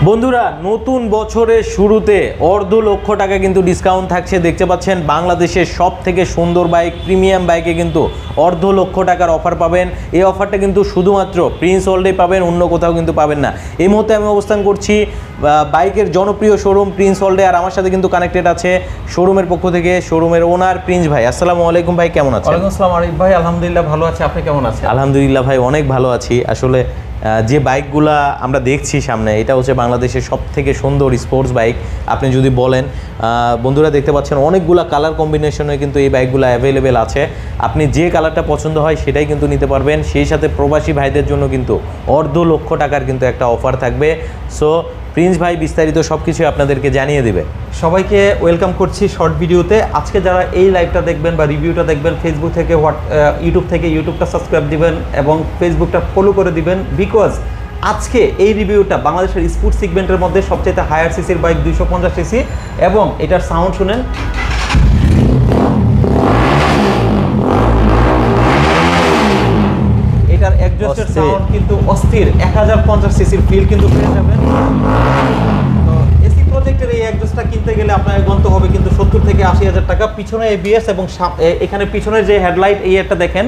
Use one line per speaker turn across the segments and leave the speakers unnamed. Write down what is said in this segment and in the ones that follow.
বন্ধুরা নতুন বছরের শুরুতে অর্ধ লক্ষ টাকা কিন্তু ডিসকাউন্ট থাকছে। দেখতে পাচ্ছেন বাংলাদেশের সব থেকে সুন্দর বাইক প্রিমিয়াম বাইকে কিন্তু অর্ধ লক্ষ টাকার অফার পাবেন। এই অফারটা কিন্তু শুধুমাত্র প্রিন্স ওয়ার্ল্ডে পাবেন, অন্য কোথাও কিন্তু পাবেন না। এই মুহূর্তে আমি অবস্থান করছি বাইকের জনপ্রিয় শোরুম প্রিন্স ওয়ার্ল্ডে, আর আমার সাথে কিন্তু কানেক্টেড আছে শোরুমের পক্ষ থেকে শোরুমের ওনার প্রিন্স ভাই। আসসালামু আলাইকুম ভাই, কেমন আছেন?
ওয়ালাইকুম আসসালাম আরিফ ভাই, আলহামদুলিল্লাহ ভালো আছি, আপনি কেমন আছেন?
আলহামদুলিল্লাহ ভাই, অনেক ভালো আছি। আসলে যে বাইকগুলা আমরা দেখছি সামনে, এটা হচ্ছে বাংলাদেশের সব থেকে সুন্দর স্পোর্টস বাইক। আপনি যদি বলেন, বন্ধুরা দেখতে পাচ্ছেন অনেকগুলা কালার কম্বিনেশনে কিন্তু এই বাইকগুলো অ্যাভেলেবেল আছে। আপনি যে কালারটা পছন্দ হয় সেটাই কিন্তু নিতে পারবেন। সেই সাথে প্রবাসী ভাইদের জন্য কিন্তু অর্ধ লক্ষ টাকার কিন্তু একটা অফার থাকবে। সো প্রিন্স ভাই বিস্তারিত সব কিছু আপনাদেরকে জানিয়ে দেবে।
সবাইকে ওয়েলকাম করছি শর্ট ভিডিওতে। আজকে যারা এই লাইভটা দেখবেন বা রিভিউটা দেখবেন, ফেসবুক থেকে ইউটিউব থেকে ইউটিউবটা সাবস্ক্রাইব দিবেন এবং ফেসবুকটা ফলো করে দিবেন, বিকজ আজকে এই রিভিউটা বাংলাদেশের স্পোর্টস সেগমেন্টের মধ্যে সবচেয়ে হায়ার সিসির বাইক 250 সিসি, এবং এটার সাউন্ড শুনেন। এটার এক্সজস্টের সাউন্ড কিন্তু অস্থির, 1050 সিসির ফিল কিন্তু পেয়ে যাবেন। তো এসি প্রজেক্টের এই এক্সজস্টটা কিনতে গেলে আপনার গন্ত হবে কিন্তু 70 থেকে 80,000 টাকা। পিছনে এবিএস এবং এখানে পিছনের যে হেডলাইট এই একটা দেখেন,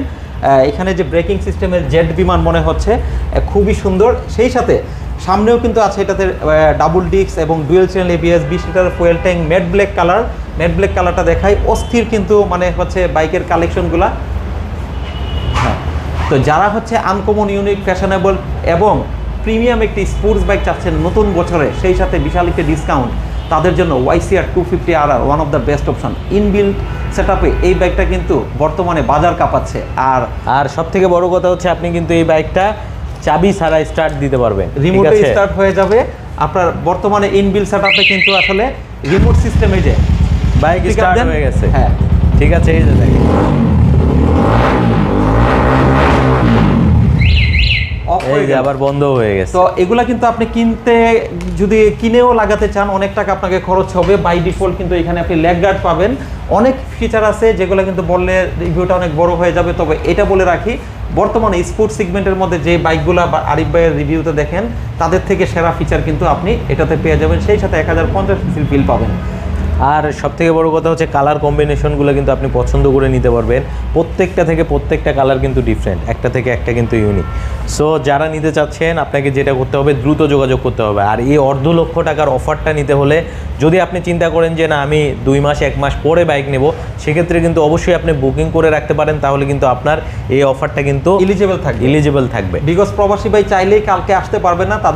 এখানে যে ব্রেকিং সিস্টেমের জেট বিমান মনে হচ্ছে, খুবই সুন্দর। সেই সাথে সামনেও কিন্তু আছে এটাতে ডাবল ডিস্ক এবং dual channel ABS, 20 litre fuel tank, matte black colour. Matte black কালারটা দেখাই, অস্থির কিন্তু মানে হচ্ছে বাইকের কালেকশনগুলা। তো যারা হচ্ছে আনকমন, ইউনিক, ফ্যাশনেবল এবং প্রিমিয়াম একটি স্পোর্টস বাইক চাচ্ছেন নতুন বছরে, সেই সাথে বিশাল একটি ডিসকাউন্ট, তাদের জন্য YCR 250RR one of the best option. Inbuilt সেটআপে এই বাইকটা কিন্তু বর্তমানে বাজার কাঁপাচ্ছে।
আর সব থেকে বড় কথা হচ্ছে আপনি কিন্তু এই বাইকটা চাবি ছাড়া স্টার্ট দিতে পারবেন,
রিমোটে স্টার্ট হয়ে যাবে। আপনার বর্তমানে ইনবিল্ট সেটআপে কিন্তু আসলে রিমোট সিস্টেমে যে
বাইক স্টার্ট হয়ে গেছে।
হ্যাঁ
ঠিক আছে, এই যে দেখেন আবার বন্ধ হয়ে গেছে।
তো এগুলা কিন্তু আপনি যদি কিনেও লাগাতে চান, অনেক টাকা আপনাকে খরচ হবে। বাই ডিফল্ট কিন্তু এখানে আপনি লেগ গার্ড পাবেন, অনেক ফিচার আছে যেগুলো কিন্তু বললে রিভিউটা অনেক বড় হয়ে যাবে। তবে এটা বলে রাখি, বর্তমানে স্পোর্টস সেগমেন্টের মধ্যে যে বাইকগুলো বা আরিফ ভাইয়ের রিভিউতে দেখেন, তাদের থেকে সেরা ফিচার কিন্তু আপনি এটাতে পেয়ে যাবেন। সেই সাথে 1050 সিসির ফিল পাবেন।
আর সবথেকে বড় কথা হচ্ছে কালার কম্বিনেশনগুলো কিন্তু আপনি পছন্দ করে নিতে পারবেন। প্রত্যেকটা কালার কিন্তু ডিফারেন্ট, একটা থেকে একটা কিন্তু ইউনিক। সো যারা নিতে চাচ্ছেন, আপনাকে যেটা করতে হবে, দ্রুত যোগাযোগ করতে হবে। আর এই অর্ধ লক্ষ টাকার অফারটা নিতে হলে, যদি আপনি চিন্তা করেন যে না আমি 2 মাস 1 মাস পরে বাইক নেব, সেক্ষেত্রে কিন্তু অবশ্যই আপনি বুকিং করে রাখতে পারেন। তাহলে কিন্তু আপনার এই অফারটা কিন্তু
এলিজিবল থাকবে।
থাকবে।
বিকজ প্রবাসী ভাই চাইলেই কালকে আসতে পারবে না, তাদের